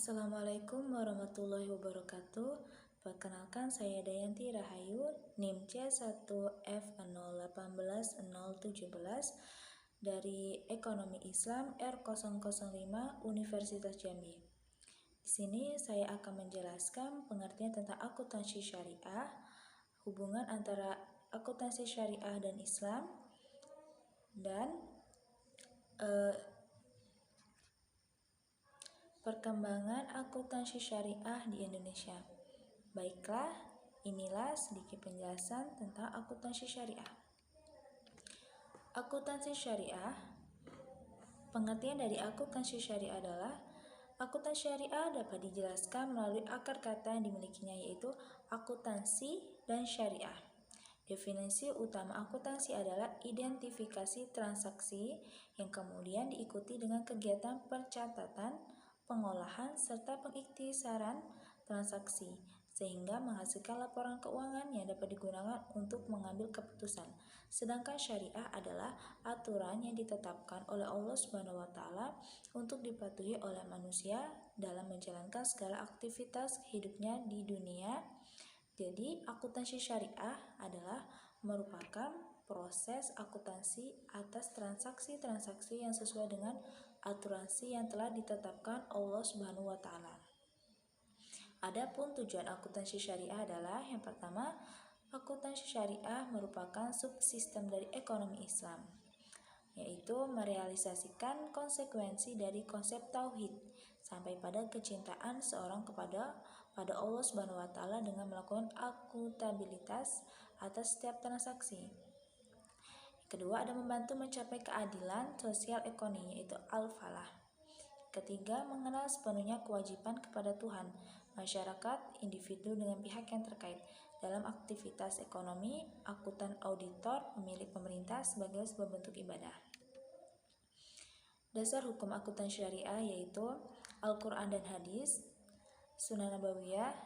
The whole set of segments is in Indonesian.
Assalamualaikum warahmatullahi wabarakatuh. Perkenalkan, saya Dayanti Rahayu, NIM C1F0181017 dari Ekonomi Islam R005 Universitas Jambi. Di sini saya akan menjelaskan pengertian tentang akuntansi syariah, hubungan antara akuntansi syariah dan Islam, dan perkembangan akuntansi syariah di Indonesia. Baiklah, inilah sedikit penjelasan tentang akuntansi syariah. Akuntansi syariah, pengertian dari akuntansi syariah adalah akuntansi syariah dapat dijelaskan melalui akar kata yang dimilikinya, yaitu akuntansi dan syariah. Definisi utama akuntansi adalah identifikasi transaksi yang kemudian diikuti dengan kegiatan pencatatan, pengolahan, serta pengiktisaran transaksi, sehingga menghasilkan laporan keuangan yang dapat digunakan untuk mengambil keputusan. Sedangkan syariah adalah aturan yang ditetapkan oleh Allah SWT untuk dipatuhi oleh manusia dalam menjalankan segala aktivitas hidupnya di dunia. Jadi, akuntansi syariah adalah merupakan proses akuntansi atas transaksi-transaksi yang sesuai dengan aturansi yang telah ditetapkan Allah Subhanahu wa taala. Adapun tujuan akuntansi syariah adalah yang pertama, akuntansi syariah merupakan subsistem dari ekonomi Islam, yaitu merealisasikan konsekuensi dari konsep tauhid sampai pada kecintaan seorang kepada Allah Subhanahu wa taala dengan melakukan akuntabilitas atas setiap transaksi. Kedua, ada membantu mencapai keadilan sosial ekonomi, yaitu al-falah. Ketiga, mengenal sepenuhnya kewajiban kepada Tuhan, masyarakat, individu dengan pihak yang terkait dalam aktivitas ekonomi. Akuntan auditor memilih pemerintah sebagai sebuah bentuk ibadah. Dasar hukum akuntan syariah yaitu Al-Quran dan Hadis, Sunnah Nabawiyah,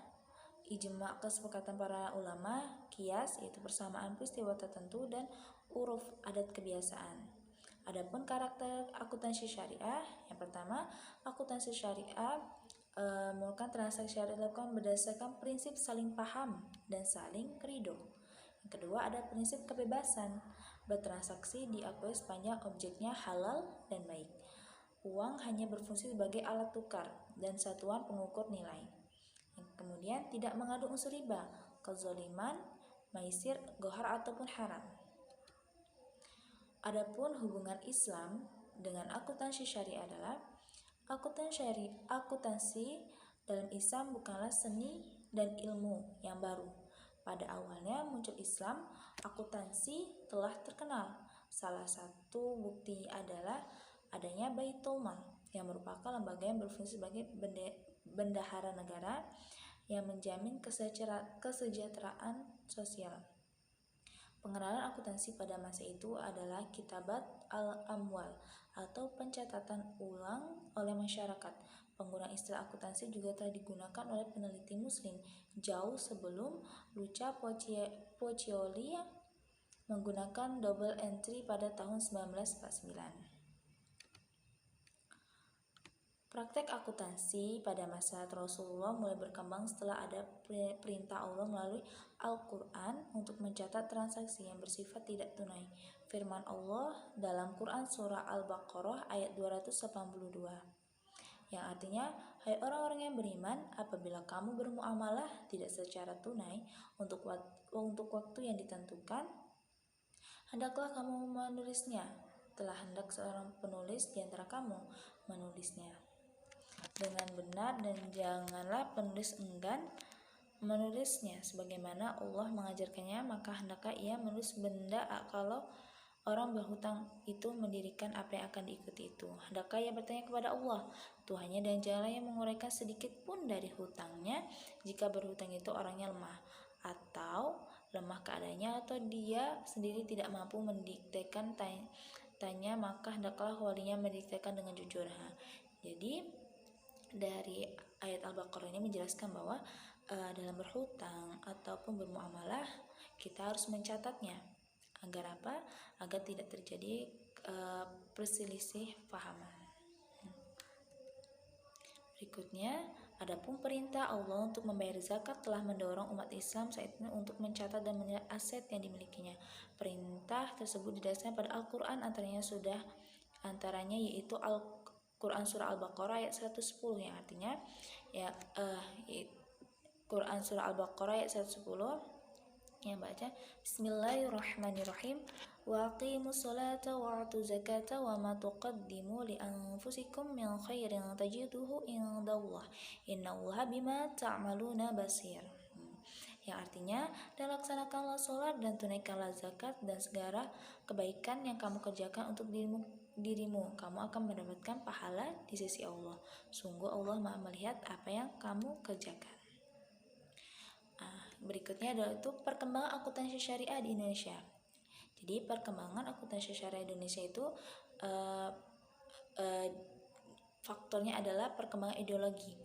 ijma kesepakatan para ulama, qiyas yaitu persamaan peristiwa tertentu, dan uruf adat kebiasaan. Adapun karakter akuntansi syariah, yang pertama, akuntansi syariah merupakan transaksi syariah dilakukan berdasarkan prinsip saling paham dan saling ridho. Yang kedua, ada prinsip kebebasan bertransaksi diakui sepanjang objeknya halal dan baik. Uang hanya berfungsi sebagai alat tukar dan satuan pengukur nilai. Kemudian tidak mengandung unsur riba, kezaliman, maisir, gohar ataupun haram. Adapun hubungan Islam dengan akuntansi syariah adalah akuntansi dalam Islam bukanlah seni dan ilmu yang baru. Pada awalnya muncul Islam, akuntansi telah terkenal. Salah satu bukti adalah adanya Baitul Mal yang merupakan lembaga yang berfungsi sebagai bendahara negara yang menjamin kesejahteraan sosial. Pengenalan akuntansi pada masa itu adalah kitabat al-amwal atau pencatatan ulang oleh masyarakat. Penggunaan istilah akuntansi juga telah digunakan oleh peneliti muslim jauh sebelum Luca Pacioli menggunakan double entry pada tahun 1949. Praktek akuntansi pada masa Rasulullah mulai berkembang setelah ada perintah Allah melalui Al-Quran untuk mencatat transaksi yang bersifat tidak tunai. Firman Allah dalam Quran surah Al-Baqarah ayat 282, yang artinya, hai orang-orang yang beriman, apabila kamu bermuamalah tidak secara tunai untuk waktu yang ditentukan, hendaklah kamu menulisnya. Telah hendak seorang penulis di antara kamu menulisnya dengan benar, dan janganlah penulis enggan menulisnya sebagaimana Allah mengajarkannya, maka hendaklah ia menulis benda kalau orang berhutang itu mendirikan apa yang akan diikuti itu. Hendaklah ia bertanya kepada Allah Tuhannya, dan janganlah ia menguraikan sedikit pun dari hutangnya jika berhutang itu orangnya lemah atau lemah keadaannya, atau dia sendiri tidak mampu mendiktekan tanya, maka hendaklah walinya mendiktekan dengan jujur. Jadi dari ayat Al-Baqarah ini menjelaskan bahwa dalam berhutang ataupun bermuamalah kita harus mencatatnya. Agar apa? Agar tidak terjadi perselisih pahaman. Berikutnya, adapun perintah Allah untuk membayar zakat telah mendorong umat Islam saat ini untuk mencatat dan menilai aset yang dimilikinya. Perintah tersebut didasarkan pada Al-Quran, antaranya yaitu Al-Quran surah Al-Baqarah ayat 110, yang artinya Quran surah Al-Baqarah ayat 110 yang baca Bismillahirrahmanirrahim wa aqimus salata wa atu zakata wa ma tuqaddimu li anfusikum min khairin tajiduhu indallah innallaha bima ta'maluna basir. Yang artinya, dan laksanakanlah sholat dan tunaikanlah zakat dan segala kebaikan yang kamu kerjakan untuk dirimu, kamu akan mendapatkan pahala di sisi Allah. Sungguh Allah Maha melihat apa yang kamu kerjakan. Berikutnya adalah perkembangan akuntansi syariah di Indonesia. Jadi perkembangan akuntansi syariah di Indonesia itu faktornya adalah perkembangan ideologi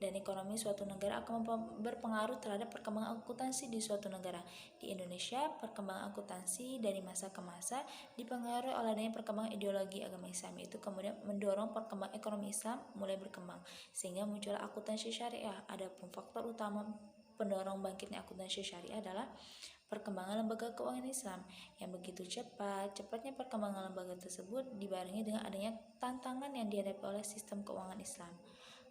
dan ekonomi suatu negara akan berpengaruh terhadap perkembangan akuntansi di suatu negara. Di Indonesia, perkembangan akuntansi dari masa ke masa dipengaruhi oleh adanya perkembangan ideologi agama Islam, itu kemudian mendorong perkembangan ekonomi Islam mulai berkembang sehingga muncullah akuntansi syariah. Adapun faktor utama pendorong bangkitnya akuntansi syariah adalah perkembangan lembaga keuangan Islam yang begitu cepatnya perkembangan lembaga tersebut dibarengi dengan adanya tantangan yang dihadapi oleh sistem keuangan Islam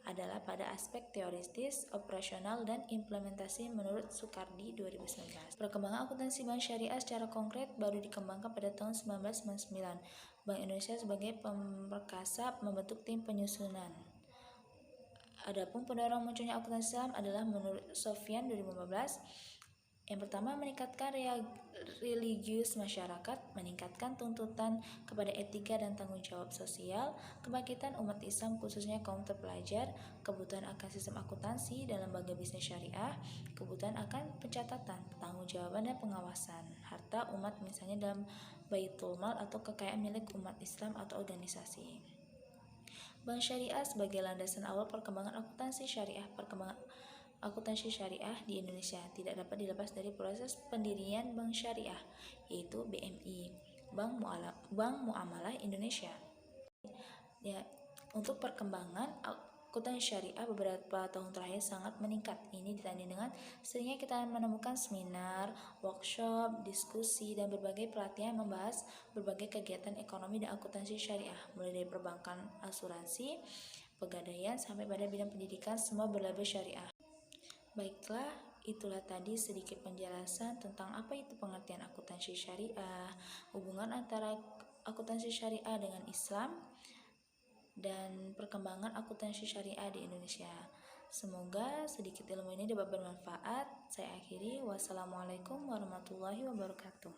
adalah pada aspek teoritis, operasional, dan implementasi menurut Sukardi 2019. Perkembangan akuntansi bank syariah secara konkret baru dikembangkan pada tahun 1999. Bank Indonesia sebagai pemberkasa membentuk tim penyusunan. Adapun pendorong munculnya akuntansi Islam adalah menurut Sofyan 2015. Yang pertama, meningkatkan religius masyarakat, meningkatkan tuntutan kepada etika dan tanggung jawab sosial, kebangkitan umat Islam khususnya kaum terpelajar, kebutuhan akan sistem akuntansi dalam lembaga bisnis syariah, kebutuhan akan pencatatan, pertanggungjawaban dan pengawasan harta umat misalnya dalam baitul mal atau kekayaan milik umat Islam atau organisasi. Bank syariah sebagai landasan awal perkembangan akuntansi syariah. Perkembangan akuntansi syariah di Indonesia tidak dapat dilepas dari proses pendirian bank syariah, yaitu BMI, Bank Muamalah Indonesia. Untuk perkembangan akuntansi syariah beberapa tahun terakhir sangat meningkat. Ini ditandai dengan seringnya kita menemukan seminar, workshop, diskusi, dan berbagai pelatihan membahas berbagai kegiatan ekonomi dan akuntansi syariah, mulai dari perbankan, asuransi, pegadaian, sampai pada bidang pendidikan, semua berlabel syariah. Baiklah, itulah tadi sedikit penjelasan tentang apa itu pengertian akuntansi syariah, hubungan antara akuntansi syariah dengan Islam, dan perkembangan akuntansi syariah di Indonesia. Semoga sedikit ilmu ini dapat bermanfaat. Saya akhiri. Wassalamualaikum warahmatullahi wabarakatuh.